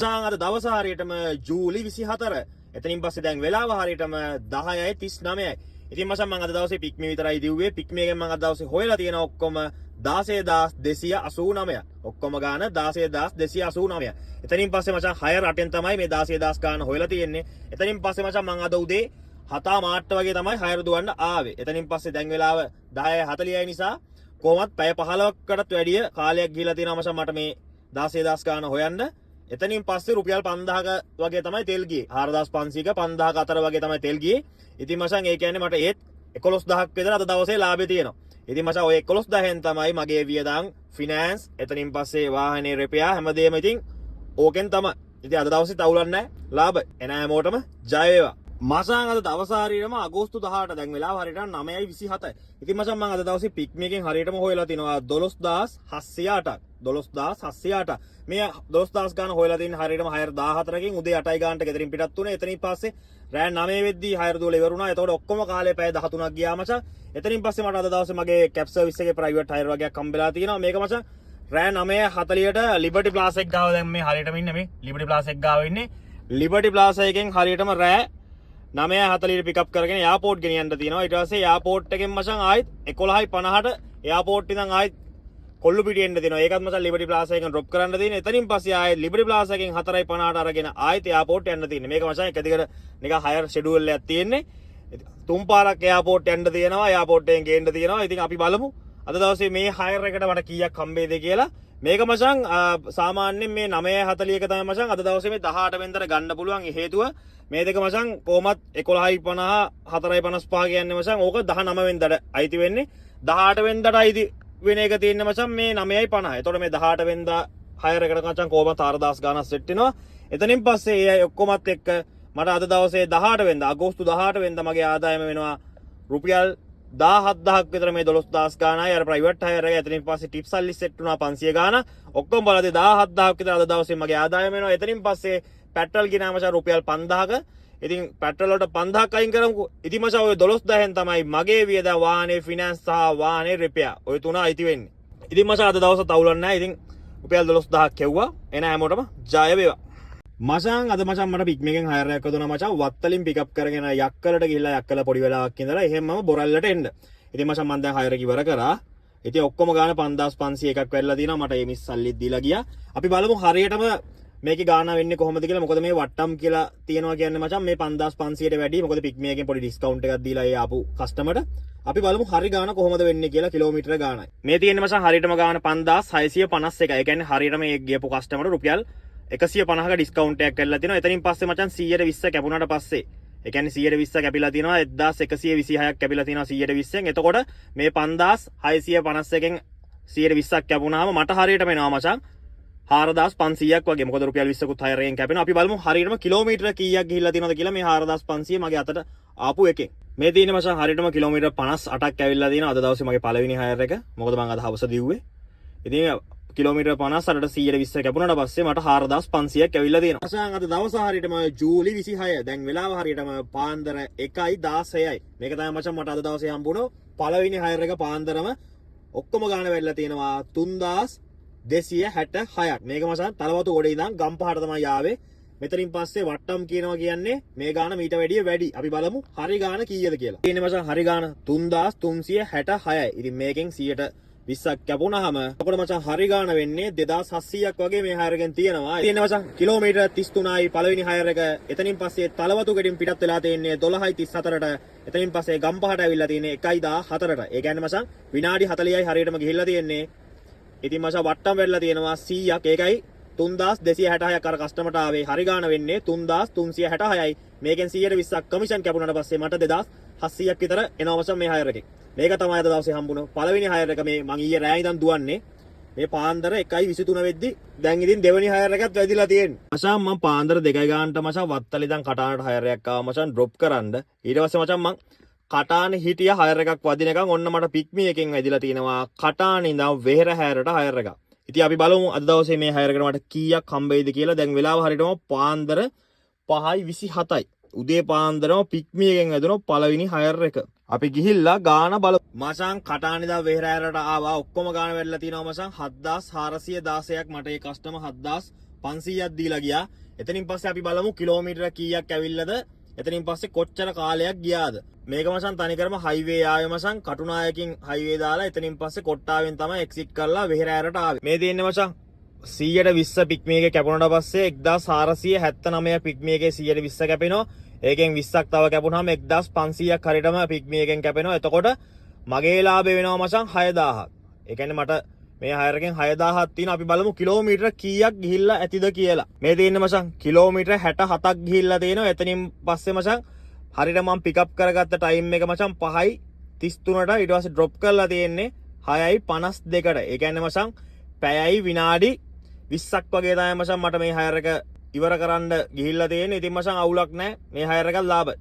මචං අද දවස හරියටම ජූලි 24. එතනින් පස්සේ දැන් වෙලාව හරියටම 10:39යි. ඉතින් මචං මම අද දවසේ පික්මි විතරයි දිව්වේ. පික්මි එකෙන් මම අද දවසේ හොයලා තියෙන ඔක්කොම 16289. ඔක්කොම ගාන 16289. එතනින් පස්සේ මචං 6 රටෙන් තමයි මේ 16000 ගාන හොයලා තියෙන්නේ. එතනින් පස්සේ මචං මම අද උදේ 7 මාට්ට වගේ තමයි 6 දුවන්න ආවේ. එතනින් පස්සේ දැන් වෙලාව 10:40යි නිසා කොහොමත් පැය 15කටත් වැඩිය කාලයක් ගිහිලා තියෙනවා මචං මට මේ 16000 ගාන හොයන්න. එතනින් පස්සේ රුපියල් 5000ක වගේ තමයි තෙල් ගියේ. 4500ක 5000ක අතර වගේ තමයි තෙල් ගියේ. ඉතින් මචං ඒ කියන්නේ මට ඒත් 11000ක් විතර අද දවසේ ලාභේ තියෙනවා. ඉතින් මචං ඔය 11000න් තමයි මගේ වියදම්, ෆිනෑන්ස්, එතනින් පස්සේ වාහනේ රිපෙයාර් හැමදේම ඉතින් ඕකෙන් තමයි. ඉතින් අද දවසේ තවුලක් නැහැ. ලාභ එන හැමෝටම ජය වේවා. මචං අද දවස හරියටම අගෝස්තු 18 දැන් වෙලාව හරියට 9:27යි. ඉතින් මචං මම අද දවසේ පික්මි එකෙන් හරියටම හොයලා තිනවා 12708ක්. 12708. මේ 12000 ගාන හොයලා තින්නේ හරියටම 6:14කින් උදේ 8යි ගානට ගෙදරින් පිටත් වුණේ. එතනින් පස්සේ රෑ 9 වෙද්දී 6 දුවල ඉවර වුණා. එතකොට ඔක්කොම කාලේ පැය 13ක් ගියා මචං. එතනින් පස්සේ මට අද දවසේ මගේ කැබ් සර්විස් එකේ ප්‍රයිවට් හයර් වගේක් හම්බෙලා තියෙනවා. මේක මචං රෑ 9:40ට ලිබර්ටි ප්ලාසා එක ගාව දැන් මේ හරියටම ඉන්නේ මේ ලිබර්ටි ප්ලාසා එක ගාව ඉන්නේ. ලිබර්ටි ප්ලාසා එකෙන් හරියටම රෑ 9:40ට පිකප් කරගෙන එයාපෝට් ගෙනියන්න තියෙනවා. ඊට පස්සේ එයාපෝට් එකෙන් මචං ආයෙත් 11:50ට එයාපෝට් ඉඳන් ආයෙත් කොල්ලු පිටියෙන්න දෙනවා. ඒකත් මචං ලිබර්ටි ප්ලාසා එකෙන් ඩ්‍රොප් කරන්න තියෙන. එතනින් පස්සේ ආයෙත් ලිබර්ටි ප්ලාසා එකෙන් 4:50ට අරගෙන ආයෙත් එයාපෝට් යන්න තියෙන්නේ. මේක මචං එක දිගට නිකන් හයර් ෂෙඩියුල් එකක් තියෙන්නේ. තුන් පාරක් එයාපෝට් යන්න තියෙනවා. එයාපෝට් එකෙන් ගේන්න තියෙනවා. ඉතින් අපි බලමු අද දවසේ මේ හයර් එකට මට කීයක් හම්බෙයිද කියලා. මේක මචං සාමාන්‍යයෙන් මේ 9:40ක තමයි මචං අද දවසේ මේ 18 වෙනිදාට ගන්න පුළුවන්. හේතුව මේ දෙක මචං කොහමත් 11:50 4:55 කියන්නේ මචං ඕක 19 වෙනිදාට අයිති වෙන්නේ. 18 වෙනිදාට අයිති වෙන එක තියෙන්නේ මචං මේ 9:50. එතකොට මේ 18 වෙනිදා හයර් එකට මචං කොහමත් 4000 ගානක් සෙට් වෙනවා. එතනින් පස්සේ ඒ ඔක්කොමත් එක්ක මට අද දවසේ 18 වෙනිදා අගෝස්තු 18 වෙනිදා මගේ ආදායම වෙනවා රුපියල් 17000ක් විතර මේ 12000 ගානයි. අර ප්‍රයිවට් හයර් එක එතනින් පස්සේ ටිප්ස් සල්ලි සෙට් වුණා 500 ගාන. ඔක්කොම බලද්දී 17000ක් විතර අද දවසේ මගේ ආදායම වෙනවා. එතනින් පස්සේ පෙට්‍රල් ගිනා මචං රුපියල් 5000ක. ඉතින් පෙට්‍රල් වලට 5000ක් අයින් කරමුකෝ. ඉතින් මචං ඔය 12000න් තමයි මගේ වියදම් වාහනේ ෆිනෑන්ස් සහ වාහනේ රිපෙයාර්. ඔය තුන අයිති වෙන්නේ. ඉතින් මචං අද දවස් තවුලක් නැහැ. ඉතින් රුපියල් 12000ක් කෙව්වා. එන හැමෝටම ජය වේවා. මචං අද මචං මට පික්මි එකෙන් හයර් එකක් දුන්නා මචං. වත්තලින් පිකප් කරගෙන යක්කලට ගිහිල්ලා යක්කල පොඩි වෙලාවක් ඉඳලා එහෙම මම බොරල්ලට එන්න. ඉතින් මචං මම දැන් හයර් එක ඉවර කරා. ඉතින් ඔක්කොම ගාන 5500 එකක් වෙලා දිනවා. මට මේ මිස් සල්ලිත් දීලා ගියා. අපි බලමු හරියටම මේකේ ගාන වෙන්නේ කොහොමද කියලා. මොකද මේ වට්ටම් කියලා තියනවා කියන්නේ මචං මේ 5500ට වැඩි. මොකද පික්මි එකෙන් පොඩි ඩිස්කවුන්ට් එකක් දීලා ඒ ආපු කස්ටමර්ට. අපි බලමු හරි ගාන කොහොමද වෙන්නේ කියලා කිලෝමීටර ගානයි. මේ තියෙන්නේ මචං හරියටම ගාන 5651. ඒ කියන්නේ හරියටම මේ ගියපු කස්ටමර්ට රුපියල් 150ක ඩිස්කවුන්ට් එකක් කරලා තිනවා. එතනින් පස්සේ මචං 120 කැපුණාට පස්සේ ඒ කියන්නේ 120 කැපිලා තිනවා. 1126ක් කැපිලා තිනවා 120ෙන්. එතකොට මේ 5651කින් 120ක් කැපුණාම මට හරියටම එනවා මචං 4500ක් වගේ. මොකද රුපියල් 20කුත් හයරෙන් කැපෙනවා. අපි බලමු හරියටම කිලෝමීටර කීයක් ගිහිල්ලා තියෙනවද කියලා මේ 4500 මගේ අතට ආපු එකෙන්. මේ තියෙන්නේ මචං හරියටම කිලෝමීටර 58ක් ඇවිල්ලා තියෙනවා. අද දවසේ මගේ පළවෙනි හයර් එක. මොකද මම අද හවස දිව්වේ. ඉතින් කිලෝමීටර 58ට 120 කැපුණාට පස්සේ මට 4500ක් ඇවිල්ලා තියෙනවා. මචං අද දවස හරියටම ජූලි 26. දැන් වෙලාව හරියටම පාන්දර 1:16යි. මේක තමයි මචං මට අද දවසේ හම්බුණු පළවෙනි හයර් එක පාන්දරම ඔක්කොම ගාන වෙලා තියෙනවා 3266ක්. මේක මචං තලවතු ගොඩේ ඉඳන් ගම්පහට තමයි ආවේ. මෙතනින් පස්සේ වට්ටම් කියනවා කියන්නේ මේ ගාන මීට වැඩිය වැඩි. අපි බලමු හරි ගාන කීයද කියලා. තියෙන්නේ මචං හරි ගාන 3366යි. ඉතින් මේකෙන් 120ක් කැපුණාම එතකොට මචං හරි ගාන වෙන්නේ 2700ක් වගේ මේ හයර් එකෙන් තියෙනවා. තියෙන්නේ මචං කිලෝමීටර 33යි පළවෙනි හයර් එක. එතනින් පස්සේ තලවතු ගෙඩින් පිටත් වෙලා තියෙන්නේ 12:34ට. එතනින් පස්සේ ගම්පහට ඇවිල්ලා තියෙන්නේ 1:14ට. ඒ කියන්නේ මචං විනාඩි 40යි හරියටම ගිහිල්ලා තියෙන්නේ. ඉතින් මචං වට්ටම් වෙලා තියෙනවා 100ක්. ඒකයි 3266ක් අර කස්ටමර්ට ආවේ. හරි ගාන වෙන්නේ 3366යි. මේකෙන් 120ක් කමිෂන් කැපුණාට පස්සේ මට 2700ක් විතර එනවා මචං මේ හයර් එකේ. මේක තමයි අද දවසේ හම්බුණු පළවෙනි හයර් එක. මේ මං ඊයේ රෑ ඉඳන් දුවන්නේ. මේ පාන්දර 1:23 වෙද්දි දැන් ඉතින් දෙවෙනි හයර් එකත් වැදිලා තියෙන්නේ. මචං මං පාන්දර 2 ගානට මචං වත්තල ඉඳන් කටානට හයර් එකක් ආවා මචං ඩ්‍රොප් කරන්න. ඊට පස්සේ මචං මං කටාන හිටිය හයර් එකක් වදිනකන් ඔන්න මට පික්මි එකෙන් වැදිලා තිනවා කටාන ඉඳන් වෙහෙර හැරට හයර් එකක්. ඉතින් අපි බලමු අද දවසේ මේ හයර් එකට මට කීයක් හම්බෙයිද කියලා. දැන් වෙලාව හරියටම පාන්දර 5:27යි. උදේ පාන්දරම පික්මි එකෙන් වැදුණා පළවෙනි හයර් එක. අපි ගිහිල්ලා ගාන බලමු. මචං කටාන ඉඳන් වෙහෙර හැරට ආවා. ඔක්කොම ගාන වැදලා තිනවා මචං 7416ක්. මට ඒ කස්ටමර් 500ක් දීලා ගියා. එතනින් පස්සේ අපි බලමු කිලෝමීටර කීයක් ඇවිල්ලාද. එතනින් පස්සේ කොච්චර කාලයක් ගියාද. මේක මචං තනිකරම හයිවේ ආවේ මචං කටුනායකින් හයිවේ දාලා එතනින් පස්සේ කොට්ටාවෙන් තමයි එක්සිට් කරලා වෙහෙරෑරට ආවේ. මේ තියෙන්නේ මචං 120 පික්මි එකේ කැපුණාට පස්සේ 1479 පික්මි එකේ 120 කැපෙනවා. ඒකෙන් 20ක් තව කැපුණාම 1500ක් හරියටම පික්මි එකෙන් කැපෙනවා. එතකොට මගේ ලාභය වෙනවා මචං 6000ක්. ඒ කියන්නේ මට මේ හයර් එකෙන් 6000ක් තියෙනවා. අපි බලමු කිලෝමීටර කීයක් ගිහිල්ලා ඇතිද කියලා. මේ තියෙන්නේ මචං කිලෝමීටර 67ක් ගිහිල්ලා තියෙනවා. එතනින් පස්සේ මචං හරියට මම පිකප් කරගත්ත ටයිම් එක මචං 5:33ට ඊට පස්සේ ඩ්‍රොප් කරලා තියෙන්නේ 6:52ට. ඒ කියන්නේ මචං පැයයි විනාඩි 20ක් වගේ තමයි මචං මට මේ හයර් එක ඉවර කරන්න ගිහිල්ලා තියෙන්නේ. ඉතින් මචං අවුලක් නැහැ. මේ හයර් එකක් ලාභයි.